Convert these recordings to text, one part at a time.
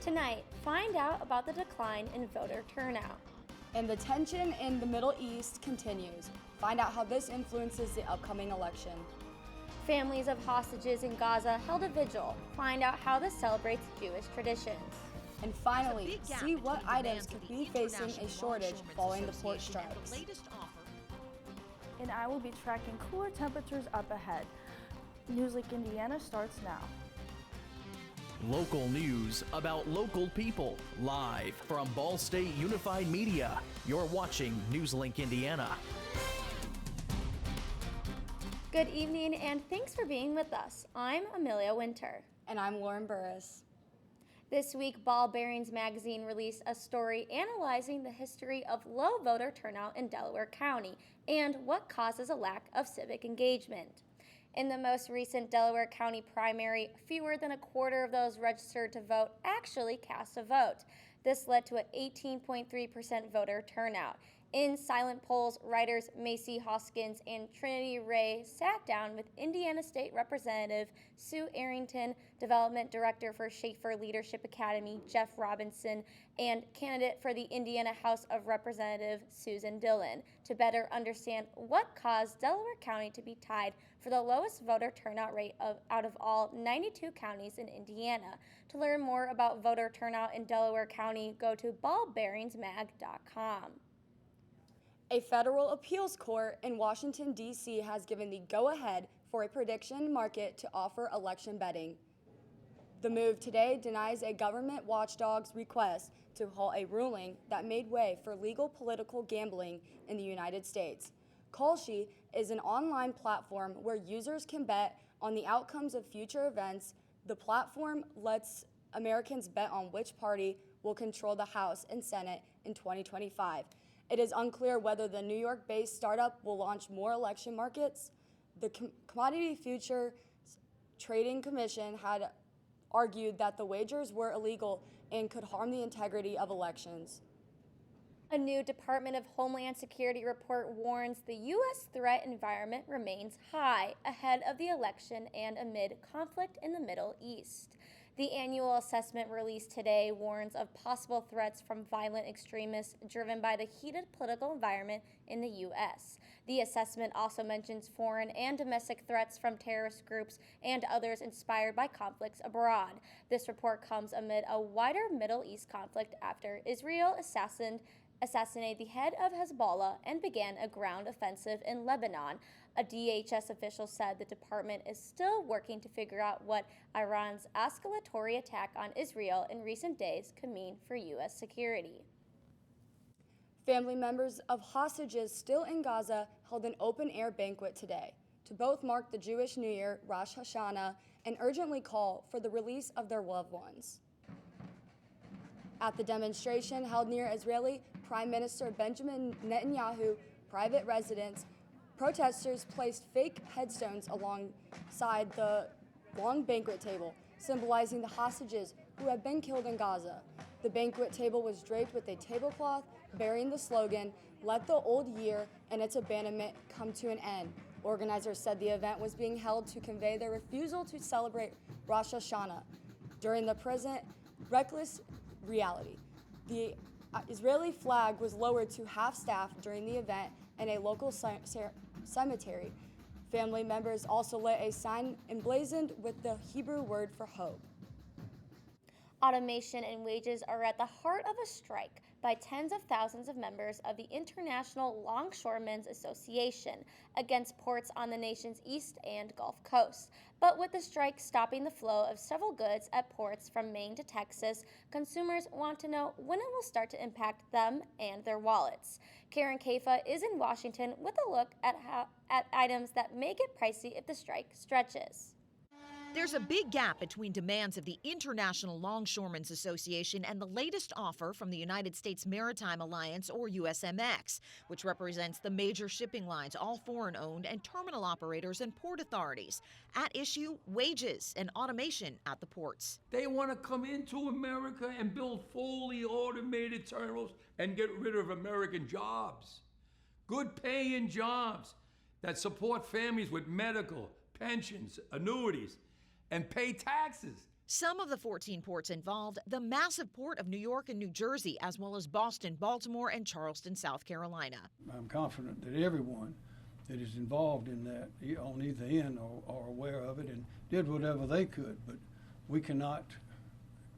Tonight, find out about the decline in voter turnout. And the tension in the Middle East continues. Find out how this influences the upcoming election. Families of hostages in Gaza held a vigil. Find out how this celebrates Jewish traditions. And finally, see what items could be facing a shortage following the port strikes. And I will be tracking cooler temperatures up ahead. NewsLink Indiana starts now. Local news about local people, live from Ball State Unified Media. You're watching NewsLink Indiana. Good evening and thanks for being with us. I'm Amelia Winter. And I'm Lauren Burris. This week, Ball Bearings magazine released a story analyzing the history of low voter turnout in Delaware County and what causes a lack of civic engagement. In the most recent Delaware County primary, fewer than a quarter of those registered to vote actually cast a vote. This led to an 18.3% voter turnout. In silent polls, writers Macy Hoskins and Trinity Ray sat down with Indiana State Representative Sue Arrington, Development Director for Schaefer Leadership Academy Jeff Robinson, and candidate for the Indiana House of Representatives Susan Dillon to better understand what caused Delaware County to be tied for the lowest voter turnout rate out of all 92 counties in Indiana. To learn more about voter turnout in Delaware County, go to ballbearingsmag.com. A federal appeals court in Washington, D.C. has given the go-ahead for a prediction market to offer election betting. The move today denies a government watchdog's request to halt a ruling that made way for legal political gambling in the United States. Kalshi is an online platform where users can bet on the outcomes of future events. The platform lets Americans bet on which party will control the House and Senate in 2025. It is unclear whether the New York-based startup will launch more election markets. The Commodity Futures Trading Commission had argued that the wagers were illegal and could harm the integrity of elections. A new Department of Homeland Security report warns the U.S. threat environment remains high ahead of the election and amid conflict in the Middle East. The annual assessment released today warns of possible threats from violent extremists driven by the heated political environment in the U.S. The assessment also mentions foreign and domestic threats from terrorist groups and others inspired by conflicts abroad. This report comes amid a wider Middle East conflict after Israel assassinated the head of Hezbollah and began a ground offensive in Lebanon. A DHS official said the department is still working to figure out what Iran's escalatory attack on Israel in recent days could mean for U.S. security. Family members of hostages still in Gaza held an open-air banquet today to both mark the Jewish New Year, Rosh Hashanah, and urgently call for the release of their loved ones. At the demonstration held near Israeli Prime Minister Benjamin Netanyahu's private residence, protesters placed fake headstones alongside the long banquet table, symbolizing the hostages who have been killed in Gaza. The banquet table was draped with a tablecloth bearing the slogan, "Let the old year and its abandonment come to an end." Organizers said the event was being held to convey their refusal to celebrate Rosh Hashanah during the present reckless reality. The Israeli flag was lowered to half-staff during the event in a local cemetery. Family members also lit a sign emblazoned with the Hebrew word for hope. Automation and wages are at the heart of a strike by tens of thousands of members of the International Longshoremen's Association against ports on the nation's east and Gulf Coast. But with the strike stopping the flow of several goods at ports from Maine to Texas, consumers want to know when it will start to impact them and their wallets. Karen Kafa is in Washington with a look at items that may get pricey if the strike stretches. There's a big gap between demands of the International Longshoremen's Association and the latest offer from the United States Maritime Alliance, or USMX, which represents the major shipping lines, all foreign-owned, and terminal operators and port authorities. At issue, wages and automation at the ports. They want to come into America and build fully automated terminals and get rid of American jobs. Good paying jobs that support families with medical, pensions, annuities, and pay taxes. Some of the 14 ports involved, the massive port of New York and New Jersey, as well as Boston, Baltimore, and Charleston, South Carolina. I'm confident that everyone that is involved in that on either end are aware of it and did whatever they could, but we cannot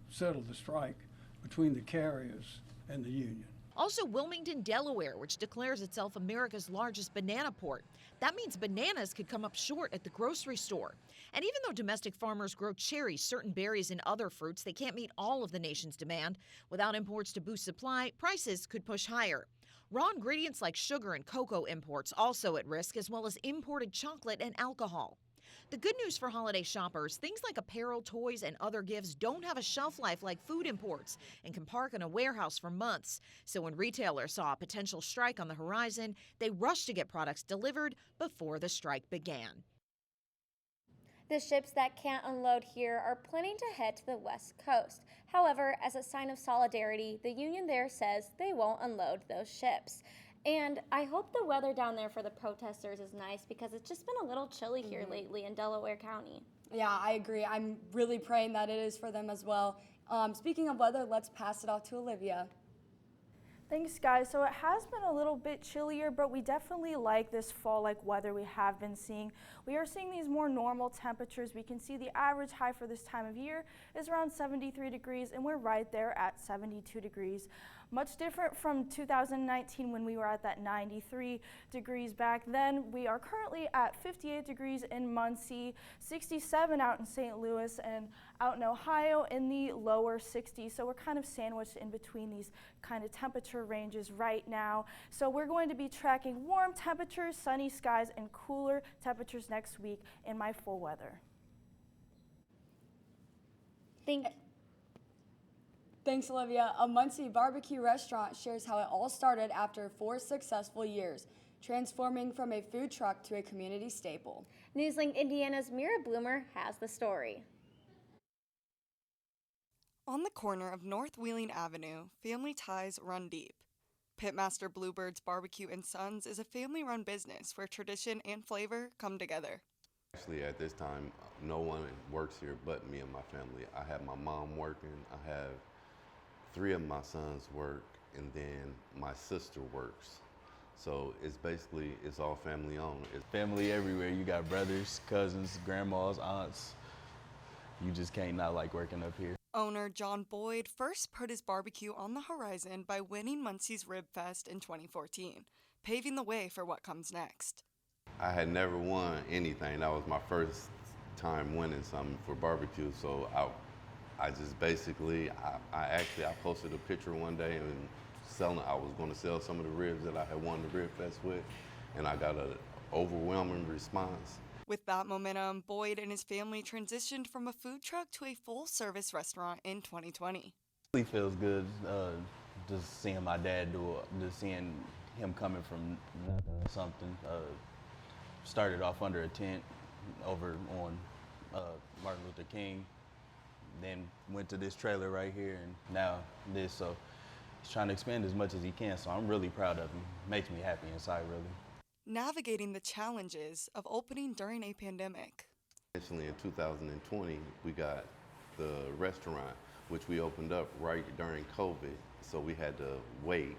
settle the strike between the carriers and the union. Also, Wilmington, Delaware, which declares itself America's largest banana port. That means bananas could come up short at the grocery store. And even though domestic farmers grow cherries, certain berries, and other fruits, they can't meet all of the nation's demand. Without imports to boost supply, prices could push higher. Raw ingredients like sugar and cocoa imports also at risk, as well as imported chocolate and alcohol. The good news for holiday shoppers, things like apparel, toys, and other gifts don't have a shelf life like food imports and can park in a warehouse for months. So when retailers saw a potential strike on the horizon, they rushed to get products delivered before the strike began. The ships that can't unload here are planning to head to the West Coast. However, as a sign of solidarity, the union there says they won't unload those ships. And I hope the weather down there for the protesters is nice because it's just been a little chilly here lately in Delaware County. Yeah, I agree. I'm really praying that it is for them as well. Speaking of weather, let's pass it off to Olivia. Thanks, guys. So it has been a little bit chillier, but we definitely like this fall-like weather we have been seeing. We are seeing these more normal temperatures. We can see the average high for this time of year is around 73 degrees, and we're right there at 72 degrees. Much different from 2019 when we were at that 93 degrees back then. We are currently at 58 degrees in Muncie, 67 out in St. Louis, and out in Ohio in the lower 60s. So we're kind of sandwiched in between these kind of temperature ranges right now. So we're going to be tracking warm temperatures, sunny skies, and cooler temperatures next week in my full weather. Thanks, Olivia. A Muncie barbecue restaurant shares how it all started after 4 successful years, transforming from a food truck to a community staple. NewsLink Indiana's Mira Bloomer has the story. On the corner of North Wheeling Avenue, family ties run deep. Pitmaster Bluebird's Barbecue & Sons is a family-run business where tradition and flavor come together. Actually, at this time, no one works here but me and my family. I have my mom working, I have 3 of my sons work, and then my sister works. So it's all family owned. It's family everywhere. You got brothers, cousins, grandmas, aunts. You just can't not like working up here. Owner John Boyd first put his barbecue on the horizon by winning Muncie's Rib Fest in 2014, paving the way for what comes next. I had never won anything. That was my first time winning something for barbecue, so I just basically, I posted a picture one day and I was going to sell some of the ribs that I had won the Rib Fest with, and I got an overwhelming response. With that momentum, Boyd and his family transitioned from a food truck to a full-service restaurant in 2020. It really feels good just seeing my dad do it, just seeing him coming from nothing to something. Started off under a tent over on Martin Luther King, then went to this trailer right here, and now this. So he's trying to expand as much as he can, so I'm really proud of him. Makes me happy inside, really. Navigating the challenges of opening during a pandemic. Initially in 2020, we got the restaurant, which we opened up right during COVID, so we had to wait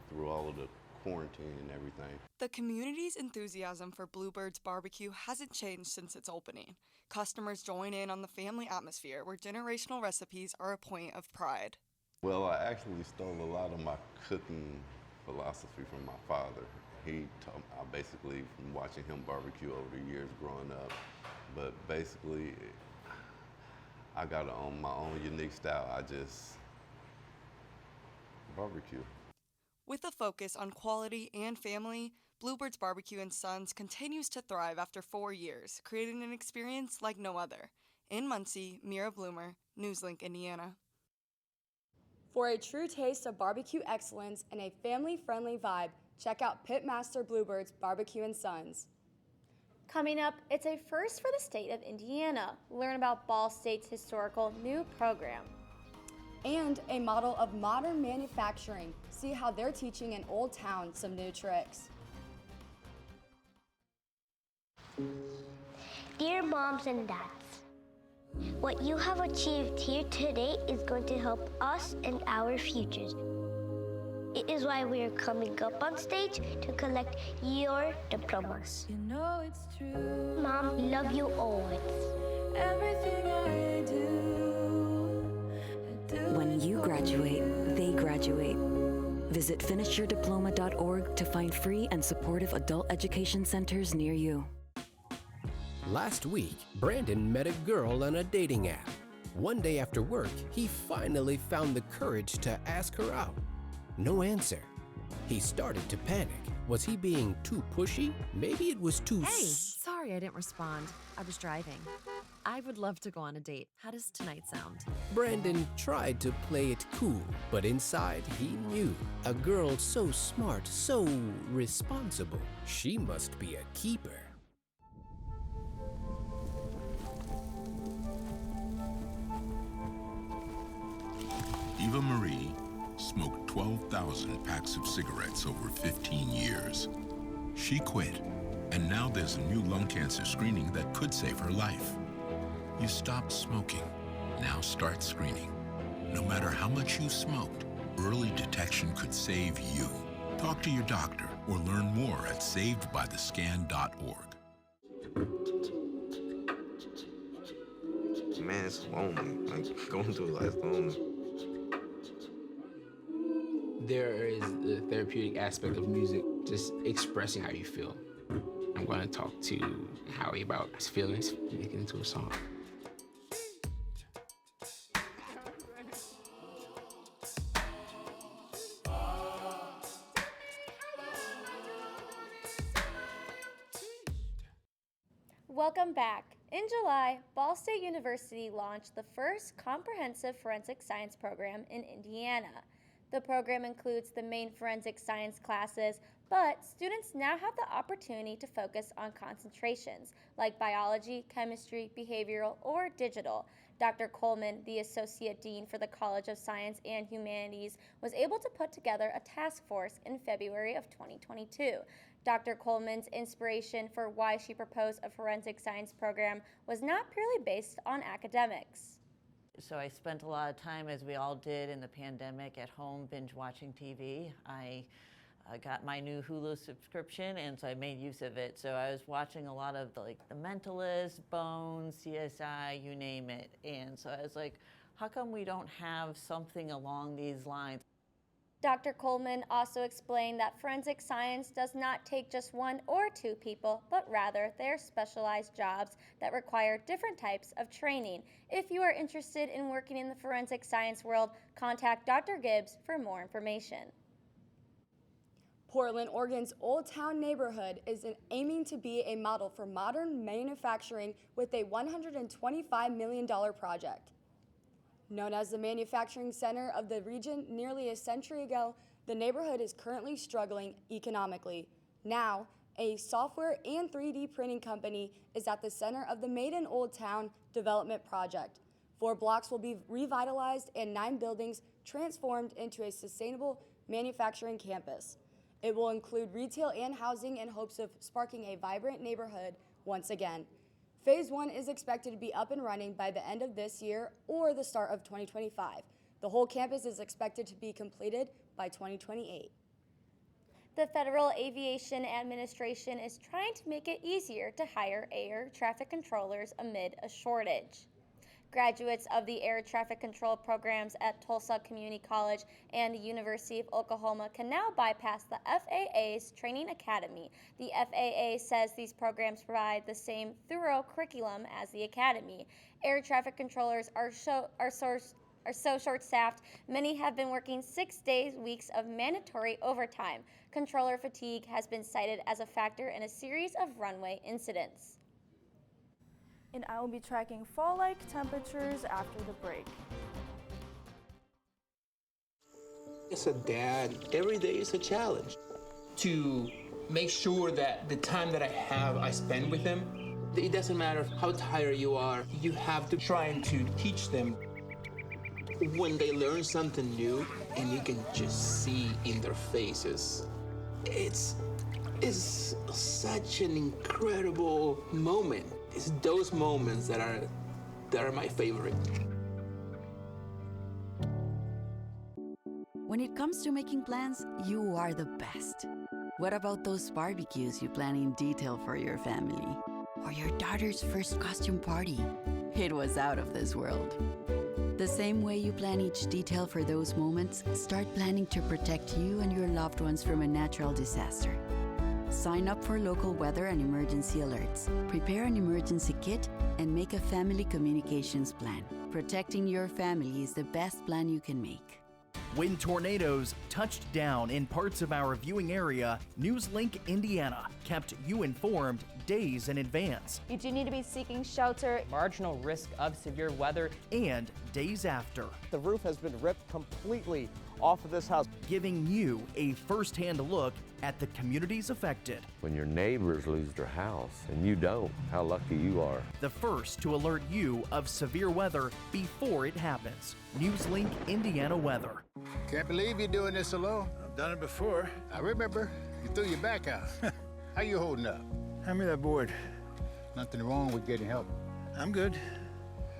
through all of the quarantine and everything. The community's enthusiasm for Bluebird's Barbecue hasn't changed since its opening. Customers join in on the family atmosphere where generational recipes are a point of pride. Well, I actually stole a lot of my cooking philosophy from my father. He taught, I basically, from watching him barbecue over the years growing up, but basically, I got my own unique style. I just barbecue. With a focus on quality and family, Bluebird's Barbecue & Sons continues to thrive after 4 years, creating an experience like no other. In Muncie, Mira Bloomer, NewsLink, Indiana. For a true taste of barbecue excellence and a family-friendly vibe, check out Pitmaster Bluebird's Barbecue & Sons. Coming up, it's a first for the state of Indiana. Learn about Ball State's historical new program. And a model of modern manufacturing. See how they're teaching in Old Town some new tricks. Dear moms and dads, What you have achieved here today is going to help us and our futures. It is why we are coming up on stage to collect your diplomas. You know it's true. Mom, love you always. Everything I do When you graduate, they graduate. Visit finishyourdiploma.org to find free and supportive adult education centers near you. Last week, Brandon met a girl on a dating app. One day after work, he finally found the courage to ask her out. No answer. He started to panic. Was he being too pushy? Maybe it was too Sorry I didn't respond. I was driving. I would love to go on a date. How does tonight sound? Brandon tried to play it cool, but inside he knew a girl so smart, so responsible. She must be a keeper. Eva Marie smoked 12,000 packs of cigarettes over 15 years. She quit, and now there's a new lung cancer screening that could save her life. You stopped smoking. Now start screening. No matter how much you smoked, early detection could save you. Talk to your doctor or learn more at savedbythescan.org. Man, it's lonely. Like, going through life lonely. There is the therapeutic aspect of music, just expressing how you feel. I'm going to talk to Howie about his feelings, make it into a song. Welcome back. In July, Ball State University launched the first comprehensive forensic science program in Indiana. The program includes the main forensic science classes, but students now have the opportunity to focus on concentrations like biology, chemistry, behavioral, or digital. Dr. Coleman, the Associate Dean for the College of Science and Humanities, was able to put together a task force in February of 2022. Dr. Coleman's inspiration for why she proposed a forensic science program was not purely based on academics. So I spent a lot of time, as we all did in the pandemic, at home binge watching TV. I got my new Hulu subscription, and so I made use of it. So I was watching a lot of The Mentalist, Bones, CSI, you name it. And so I was like, how come we don't have something along these lines? Dr. Coleman also explained that forensic science does not take just one or two people, but rather they're specialized jobs that require different types of training. If you are interested in working in the forensic science world, contact Dr. Gibbs for more information. Portland, Oregon's Old Town neighborhood is aiming to be a model for modern manufacturing with a $125 million project. Known as the manufacturing center of the region nearly a century ago, the neighborhood is currently struggling economically. Now, a software and 3D printing company is at the center of the Made in Old Town development project. 4 blocks will be revitalized and 9 buildings transformed into a sustainable manufacturing campus. It will include retail and housing in hopes of sparking a vibrant neighborhood once again. Phase 1 is expected to be up and running by the end of this year or the start of 2025. The whole campus is expected to be completed by 2028. The Federal Aviation Administration is trying to make it easier to hire air traffic controllers amid a shortage. Graduates of the air traffic control programs at Tulsa Community College and the University of Oklahoma can now bypass the FAA's training academy. The FAA says these programs provide the same thorough curriculum as the academy. Air traffic controllers are so short-staffed, many have been working 6 days, weeks of mandatory overtime. Controller fatigue has been cited as a factor in a series of runway incidents. And I will be tracking fall-like temperatures after the break. As a dad, every day is a challenge. To make sure that the time that I have, I spend with them. It doesn't matter how tired you are, you have to try and to teach them. When they learn something new and you can just see in their faces, it's such an incredible moment. It's those moments that are they're my favorite. When it comes to making plans, you are the best. What about those barbecues you plan in detail for your family? Or your daughter's first costume party? It was out of this world. The same way you plan each detail for those moments, start planning to protect you and your loved ones from a natural disaster. Sign up for local weather and emergency alerts. Prepare an emergency kit and make a family communications plan. Protecting your family is the best plan you can make. When tornadoes touched down in parts of our viewing area, NewsLink Indiana kept you informed days in advance. You do need to be seeking shelter. Marginal risk of severe weather. And days after. The roof has been ripped completely off of this house, giving you a first-hand look at the communities affected. When your neighbors lose their house and you don't, how lucky you are. The first to alert you of severe weather before it happens. NewsLink Indiana Weather. Can't believe you're doing this alone. I've done it before. I remember. You threw your back out. How you holding up? Hand me that board. Nothing wrong with getting help. I'm good.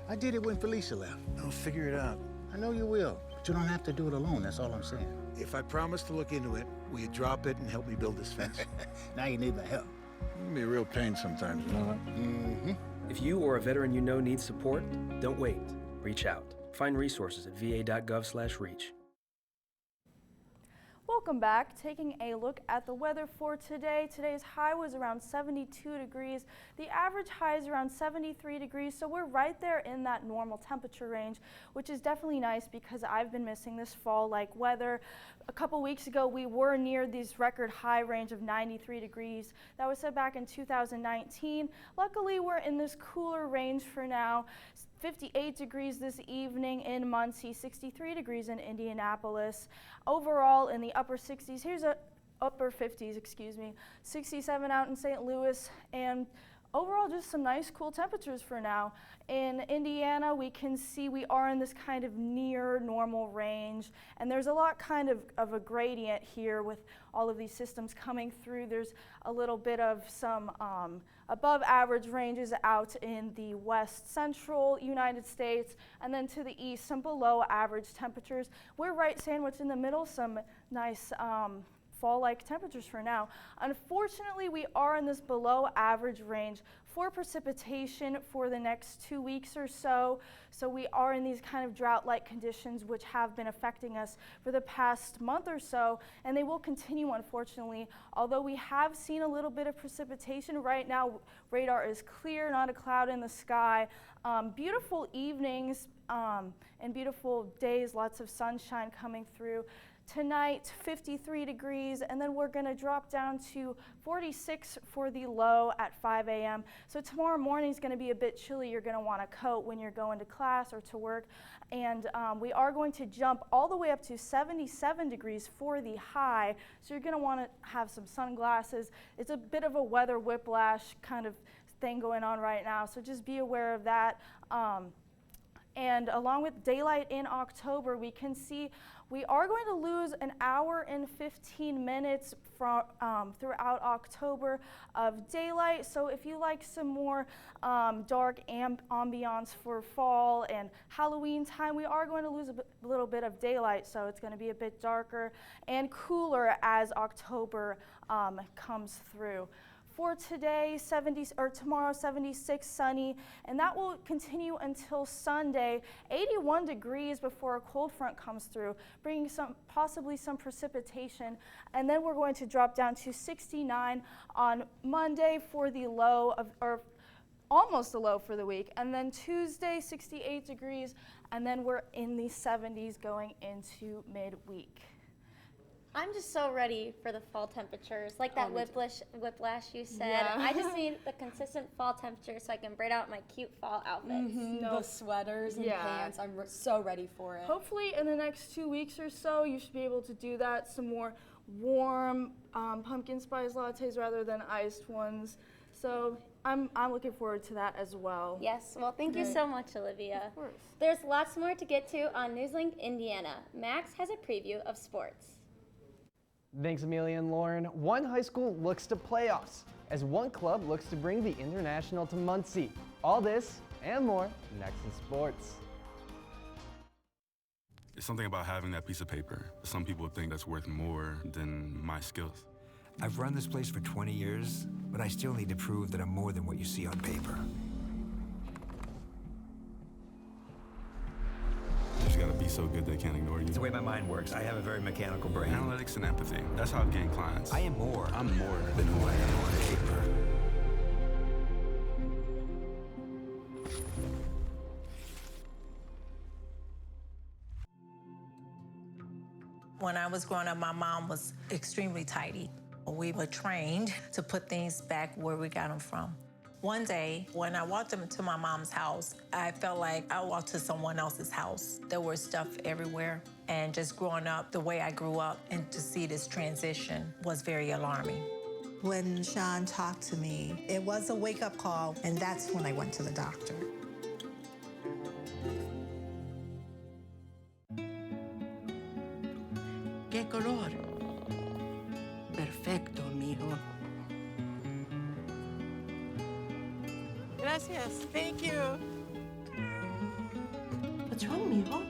I did it when Felicia left. I'll figure it out. I know you will, but you don't have to do it alone. That's all I'm saying. If I promise to look into it, will you drop it and help me build this fence? Now you need my help. It can be a real pain sometimes, you know that? Mm-hmm. If you or a veteran you know needs support, don't wait. Reach out. Find resources at va.gov/reach. Welcome back. Taking a look at the weather for today. Today's high was around 72 degrees. The average high is around 73 degrees, so we're right there in that normal temperature range, which is definitely nice because I've been missing this fall-like weather. A couple weeks ago, we were near this record high range of 93 degrees. That was set back in 2019. Luckily, we're in this cooler range for now. 58 degrees this evening in Muncie, 63 degrees in Indianapolis. Overall, in the upper 60s, here's a upper 50s, excuse me, 67 out in St. Louis, and overall just some nice cool temperatures for now. In Indiana, we can see we are in this kind of near normal range, and there's a lot kind of a gradient here with all of these systems coming through. There's a little bit of some above average ranges out in the west central United States, and then to the east, some below average temperatures. We're right sandwiched in the middle, some nice fall-like temperatures for now. Unfortunately, we are in this below average range for precipitation for the next 2 weeks or so. So we are in these kind of drought-like conditions which have been affecting us for the past month or so, and they will continue, unfortunately. Although we have seen a little bit of precipitation, right now radar is clear, not a cloud in the sky. Beautiful evenings and beautiful days, lots of sunshine coming through. Tonight, 53 degrees, and then we're going to drop down to 46 for the low at 5 a.m. So tomorrow morning is going to be a bit chilly. You're going to want a coat when you're going to class or to work. And we are going to jump all the way up to 77 degrees for the high. So you're going to want to have some sunglasses. It's a bit of a weather whiplash kind of thing going on right now, so just be aware of that. And along with daylight in October, we can see we are going to lose an hour and 15 minutes from, throughout October of daylight. So if you like some more dark ambiance for fall and Halloween time, we are going to lose a little bit of daylight. So it's going to be a bit darker and cooler as October comes through. For today, tomorrow, 76 sunny, and that will continue until Sunday, 81 degrees before a cold front comes through, bringing possibly some precipitation, and then we're going to drop down to 69 on Monday for the low or almost the low for the week, and then Tuesday, 68 degrees, and then we're in the 70s going into midweek. I'm just so ready for the fall temperatures, like that whiplash you said. Yeah. I just need the consistent fall temperature so I can braid out my cute fall outfits. The sweaters and pants, I'm so ready for it. Hopefully in the next 2 weeks or so, you should be able to do that. Some more warm pumpkin spice lattes rather than iced ones. So I'm looking forward to that as well. Yes, well, thank you so much, Olivia. Of course. There's lots more to get to on NewsLink Indiana. Max has a preview of sports. Thanks, Amelia and Lauren. One high school looks to playoffs as one club looks to bring the International to Muncie. All this and more next in sports. It's something about having that piece of paper. Some people think that's worth more than my skills. I've run this place for 20 years, but I still need to prove that I'm more than what you see on paper. You just gotta be so good they can't ignore you. It's the way my mind works. I have a very mechanical brain. Analytics and empathy. That's how I've gained clients. I am more. I'm more than who I am on paper. When I was growing up, my mom was extremely tidy. We were trained to put things back where we got them from. One day, when I walked into my mom's house, I felt like I walked to someone else's house. There was stuff everywhere. And just growing up the way I grew up and to see this transition was very alarming. When Sean talked to me, it was a wake-up call, and that's when I went to the doctor. ¿Qué color? Perfecto, mijo. Gracias. Thank you. What's wrong, mijo?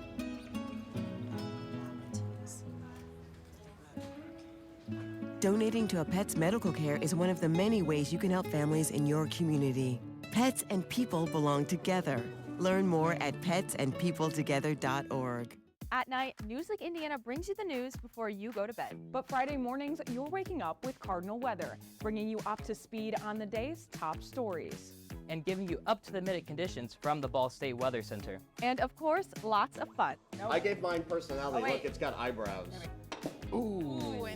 Donating to a pet's medical care is one of the many ways you can help families in your community. Pets and people belong together. Learn more at petsandpeopletogether.org. At night, NewsLink Indiana brings you the news before you go to bed. But Friday mornings, you're waking up with Cardinal Weather, bringing you up to speed on the day's top stories. And giving you up-to-the-minute conditions from the Ball State Weather Center. And of course, lots of fun. I gave mine personality. Look, it's got eyebrows. Ooh.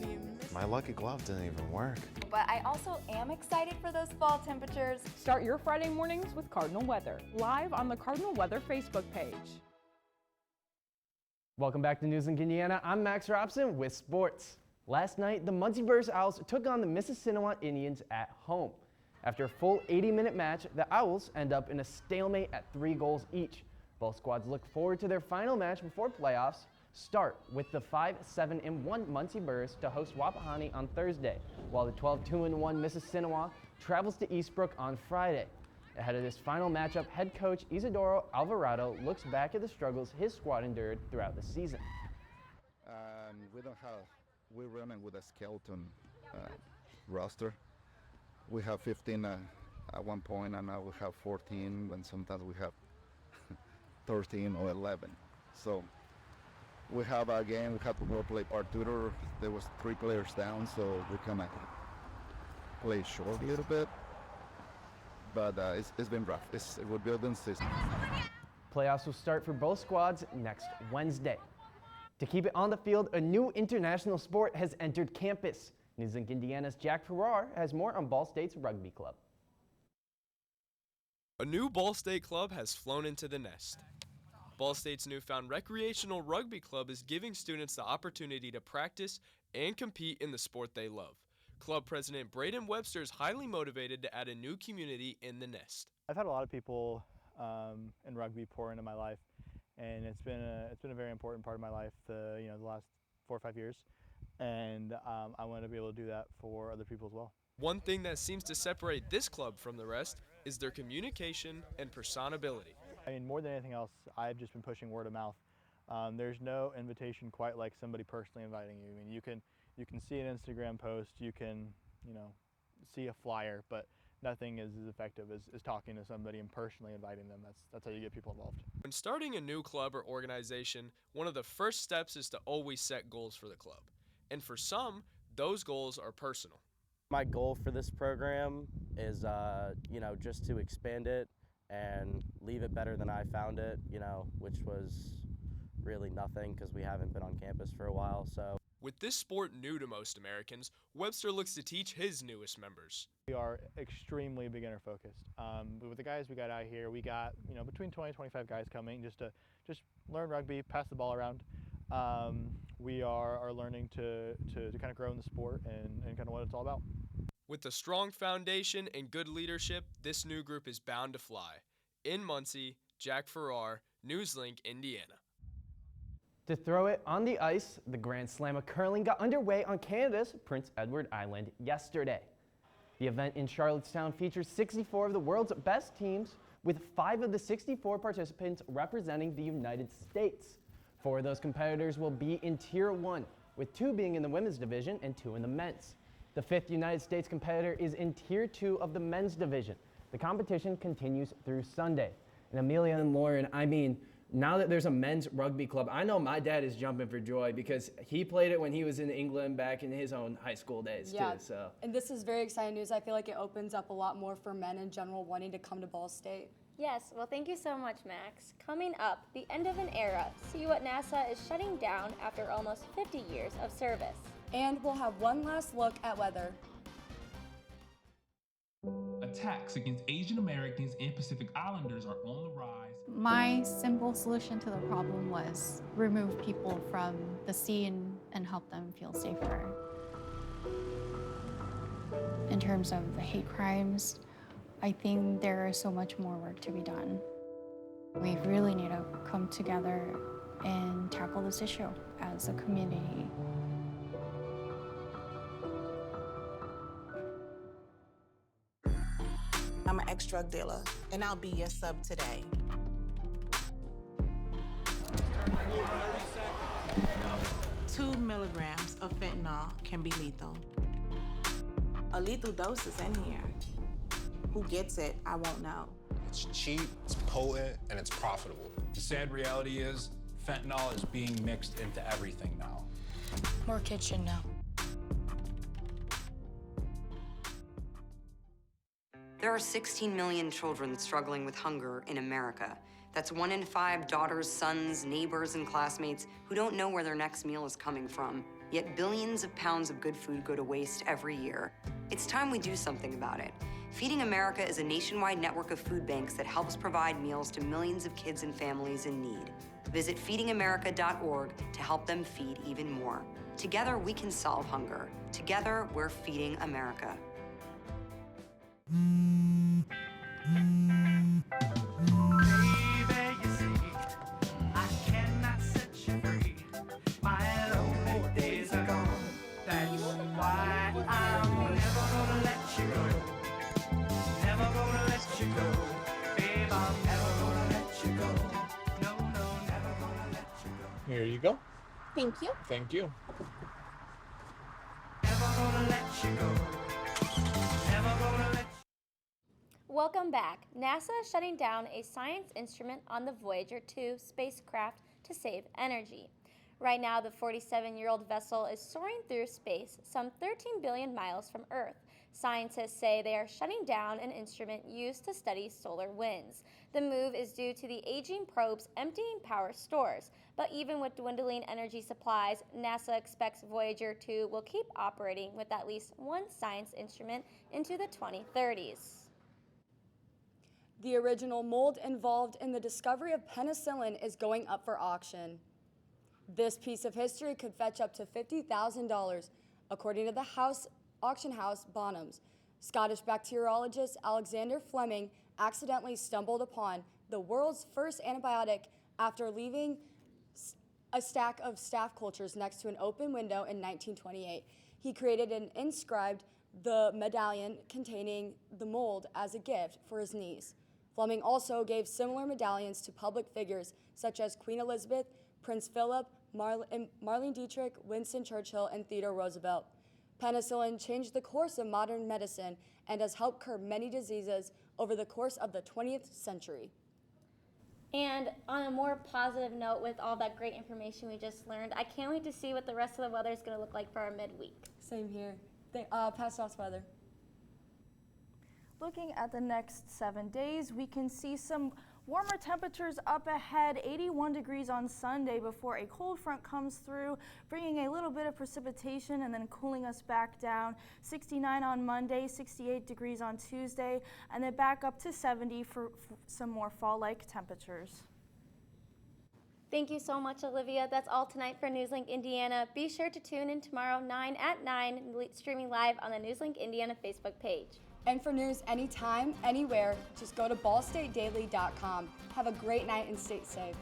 My lucky glove didn't even work. But I also am excited for those fall temperatures. Start your Friday mornings with Cardinal Weather, live on the Cardinal Weather Facebook page. Welcome back to NewsLink Indiana. I'm Max Robson with sports. Last night, the Muncie Burrs Owls took on the Mississinewa Indians at home. After a full 80-minute match, the Owls end up in a stalemate at 3 goals each. Both squads look forward to their final match before playoffs start with the 5-7-1 Muncie Burrs to host Wapahani on Thursday, while the 12-2-1 Mississinewa travels to Eastbrook on Friday. Ahead of this final matchup, head coach Isidoro Alvarado looks back at the struggles his squad endured throughout the season. We're running with a skeleton roster. We have 15 at one point, and now we have 14, and sometimes we have 13 or 11. So we have a game, we have to go play part tutor. There was 3 players down, so we kind of play short a little bit. But it's been rough. We're building system. Playoffs will start for both squads next Wednesday. To keep it on the field, a new international sport has entered campus. NewsLink Indiana's Jack Farrar has more on Ball State's rugby club. A new Ball State club has flown into the nest. Ball State's newfound recreational rugby club is giving students the opportunity to practice and compete in the sport they love. Club President Braden Webster is highly motivated to add a new community in the nest. I've had a lot of people in rugby pour into my life, and it's been a very important part of my life the last 4 or 5 years, and I want to be able to do that for other people as well. One thing that seems to separate this club from the rest is their communication and personability. I mean, more than anything else, I've just been pushing word of mouth. There's no invitation quite like somebody personally inviting you. I mean, you can see an Instagram post, you can, see a flyer, but nothing is as effective as talking to somebody and personally inviting them. That's how you get people involved. When starting a new club or organization, one of the first steps is to always set goals for the club. And for some, those goals are personal. My goal for this program is, just to expand it and leave it better than I found it, which was really nothing because we haven't been on campus for a while, so. With this sport new to most Americans, Webster looks to teach his newest members. We are extremely beginner focused. With the guys we got out here, we got between 20 and 25 guys coming just to learn rugby, pass the ball around. We are learning to kind of grow in the sport and kind of what it's all about. With a strong foundation and good leadership, this new group is bound to fly. In Muncie, Jack Farrar, NewsLink, Indiana. To throw it on the ice, the Grand Slam of curling got underway on Canada's Prince Edward Island yesterday. The event in Charlottetown features 64 of the world's best teams with 5 of the 64 participants representing the United States. 4 of those competitors will be in Tier 1, with 2 being in the women's division and 2 in the men's. The 5th United States competitor is in Tier 2 of the men's division. The competition continues through Sunday. And Amelia and Lauren, I mean, now that there's a men's rugby club, I know my dad is jumping for joy because he played it when he was in England back in his own high school days too. So. And this is very exciting news. I feel like it opens up a lot more for men in general wanting to come to Ball State. Yes, well, thank you so much, Max. Coming up, the end of an era. See what NASA is shutting down after almost 50 years of service. And we'll have one last look at weather. Attacks against Asian Americans and Pacific Islanders are on the rise. My simple solution to the problem was remove people from the scene and help them feel safer. In terms of the hate crimes, I think there is so much more work to be done. We really need to come together and tackle this issue as a community. I'm an ex-drug dealer, and I'll be your sub today. Two milligrams of fentanyl can be lethal. A lethal dose is in here. Who gets it, I won't know. It's cheap, it's potent, and it's profitable. The sad reality is, fentanyl is being mixed into everything now. More kids should know. There are 16 million children struggling with hunger in America. That's 1 in 5 daughters, sons, neighbors, and classmates who don't know where their next meal is coming from. Yet billions of pounds of good food go to waste every year. It's time we do something about it. Feeding America is a nationwide network of food banks that helps provide meals to millions of kids and families in need. Visit feedingamerica.org to help them feed even more. Together, we can solve hunger. Together, we're feeding America. Here you go. Thank you. Thank you. Welcome back. NASA is shutting down a science instrument on the Voyager 2 spacecraft to save energy. Right now, the 47-year-old vessel is soaring through space, some 13 billion miles from Earth. Scientists say they are shutting down an instrument used to study solar winds. The move is due to the aging probe's emptying power stores. But even with dwindling energy supplies, NASA expects Voyager 2 will keep operating with at least one science instrument into the 2030s. The original mold involved in the discovery of penicillin is going up for auction. This piece of history could fetch up to $50,000, according to the auction house Bonhams. Scottish bacteriologist Alexander Fleming accidentally stumbled upon the world's first antibiotic after leaving a stack of staph cultures next to an open window in 1928. He created and inscribed the medallion containing the mold as a gift for his niece. Fleming also gave similar medallions to public figures such as Queen Elizabeth, Prince Philip, Marlene Dietrich, Winston Churchill, and Theodore Roosevelt. Penicillin changed the course of modern medicine and has helped curb many diseases over the course of the 20th century. And on a more positive note, with all that great information we just learned, I can't wait to see what the rest of the weather is going to look like for our midweek. Same here. Past off weather. Looking at the next 7 days, we can see some warmer temperatures up ahead, 81 degrees on Sunday before a cold front comes through, bringing a little bit of precipitation and then cooling us back down. 69 on Monday, 68 degrees on Tuesday, and then back up to 70 for some more fall-like temperatures. Thank you so much, Olivia. That's all tonight for NewsLink Indiana. Be sure to tune in tomorrow 9 at 9, streaming live on the NewsLink Indiana Facebook page. And for news anytime, anywhere, just go to ballstatedaily.com. Have a great night and stay safe.